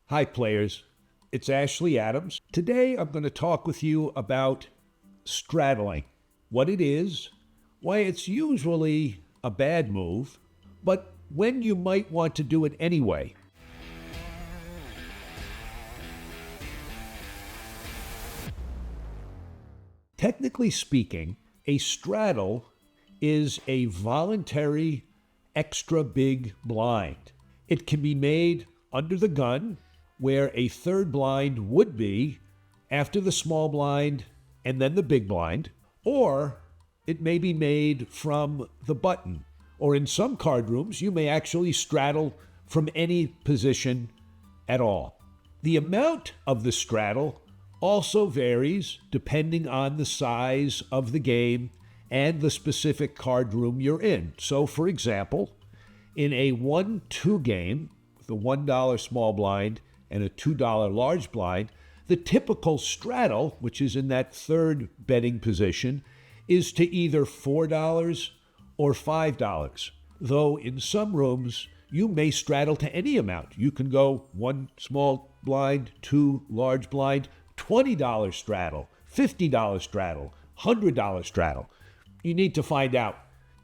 Hi players, it's Ashley Adams. Today I'm going to talk with you about straddling, what it is, why it's usually a bad move, but when you might want to do it anyway. Technically speaking, a straddle is a voluntary extra big blind. It can be made under the gun, where a third blind would be after the small blind and then the big blind, or it may be made from the button. Or in some card rooms, you may actually straddle from any position at all. The amount of the straddle also varies depending on the size of the game and the specific card room you're in. So, for example, in a 1-2 game with a $1 small blind and a $2 large blind, the typical straddle, which is in that third betting position, is to either $4 or $5. Though in some rooms, you may straddle to any amount. You can go 1 small blind, 2 large blind, $20 straddle, $50 straddle, $100 straddle. You need to find out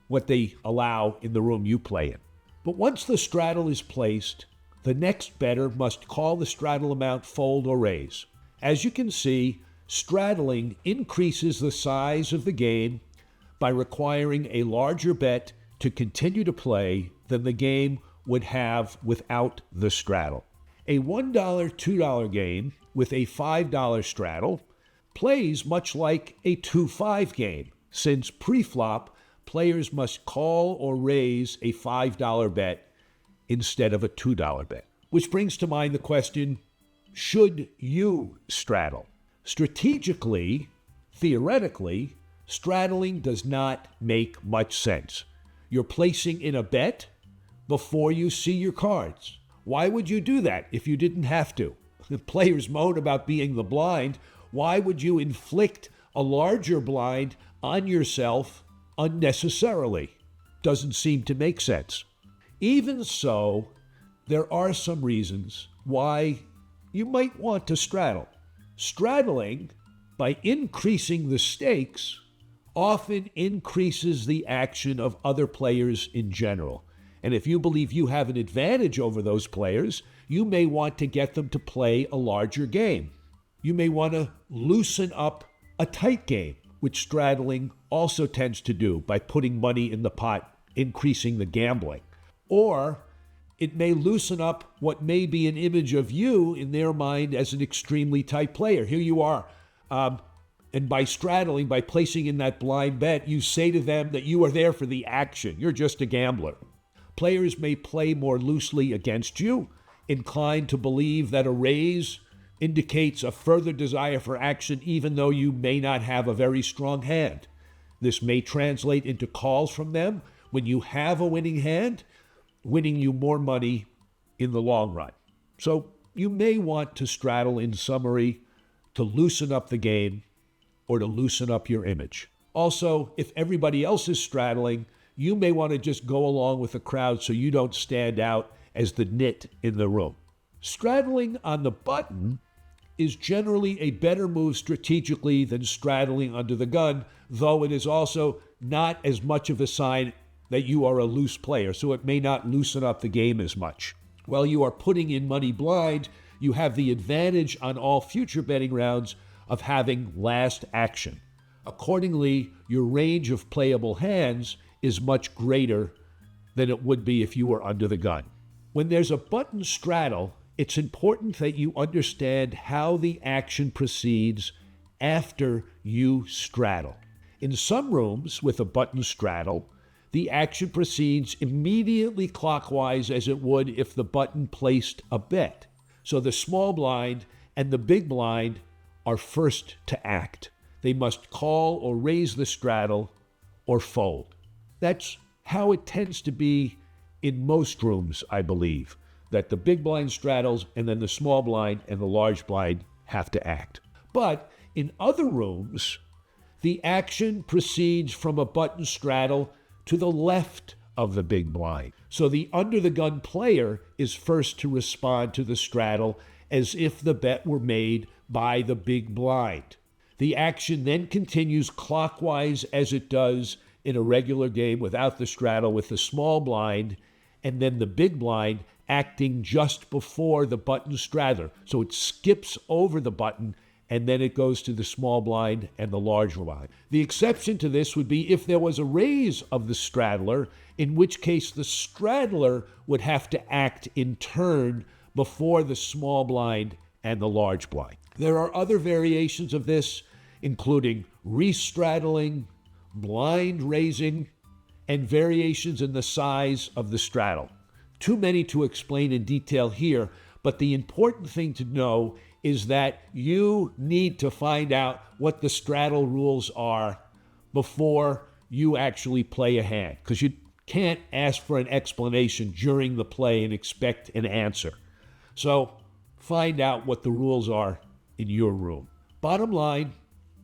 what they allow in the room you play in. But once the straddle is placed, the next bettor must call the straddle amount fold or raise. As you can see, straddling increases the size of the game by requiring a larger bet to continue to play than the game would have without the straddle. A $1, $2 game with a $5 straddle plays much like a 2-5 game, since pre-flop, players must call or raise a $5 bet instead of a $2 bet. Which brings to mind the question, should you straddle? Strategically, theoretically, straddling does not make much sense. You're placing in a bet before you see your cards. Why would you do that if you didn't have to? The players moan about being the blind. Why would you inflict a larger blind on yourself unnecessarily? Doesn't seem to make sense. Even so, there are some reasons why you might want to straddle. Straddling, by increasing the stakes, often increases the action of other players in general. And if you believe you have an advantage over those players, you may want to get them to play a larger game. You may want to loosen up a tight game, which straddling also tends to do by putting money in the pot, increasing the gambling. Or it may loosen up what may be an image of you in their mind as an extremely tight player. Here you are. And by straddling, by placing in that blind bet, you say to them that you are there for the action. You're just a gambler. Players may play more loosely against you, inclined to believe that a raise indicates a further desire for action even though you may not have a very strong hand. This may translate into calls from them when you have a winning hand, winning you more money in the long run. So you may want to straddle, in summary, to loosen up the game or to loosen up your image. Also, if everybody else is straddling, you may want to just go along with the crowd so you don't stand out as the nit in the room. Straddling on the button is generally a better move strategically than straddling under the gun, though it is also not as much of a sign that you are a loose player, so it may not loosen up the game as much. While you are putting in money blind, you have the advantage on all future betting rounds of having last action. Accordingly, your range of playable hands is much greater than it would be if you were under the gun. When there's a button straddle, it's important that you understand how the action proceeds after you straddle. In some rooms with a button straddle, the action proceeds immediately clockwise as it would if the button placed a bet. So the small blind and the big blind are first to act. They must call or raise the straddle or fold. That's how it tends to be in most rooms, I believe, that the big blind straddles and then the small blind and the large blind have to act. But in other rooms, the action proceeds from a button straddle to the left of the big blind. So the under the gun player is first to respond to the straddle as if the bet were made by the big blind. The action then continues clockwise as it does in a regular game without the straddle with the small blind, and then the big blind acting just before the button straddler. So it skips over the button and then it goes to the small blind and the large blind. The exception to this would be if there was a raise of the straddler, in which case the straddler would have to act in turn before the small blind and the large blind. There are other variations of this, including restraddling, blind raising, and variations in the size of the straddle. Too many to explain in detail here, but the important thing to know is that you need to find out what the straddle rules are before you actually play a hand, because you can't ask for an explanation during the play and expect an answer. So find out what the rules are in your room. Bottom line,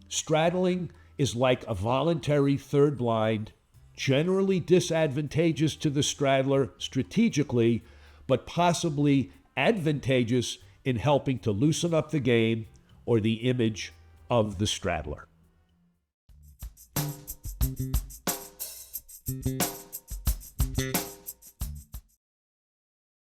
straddling is like a voluntary third blind, generally disadvantageous to the straddler strategically, but possibly advantageous in helping to loosen up the game or the image of the straddler.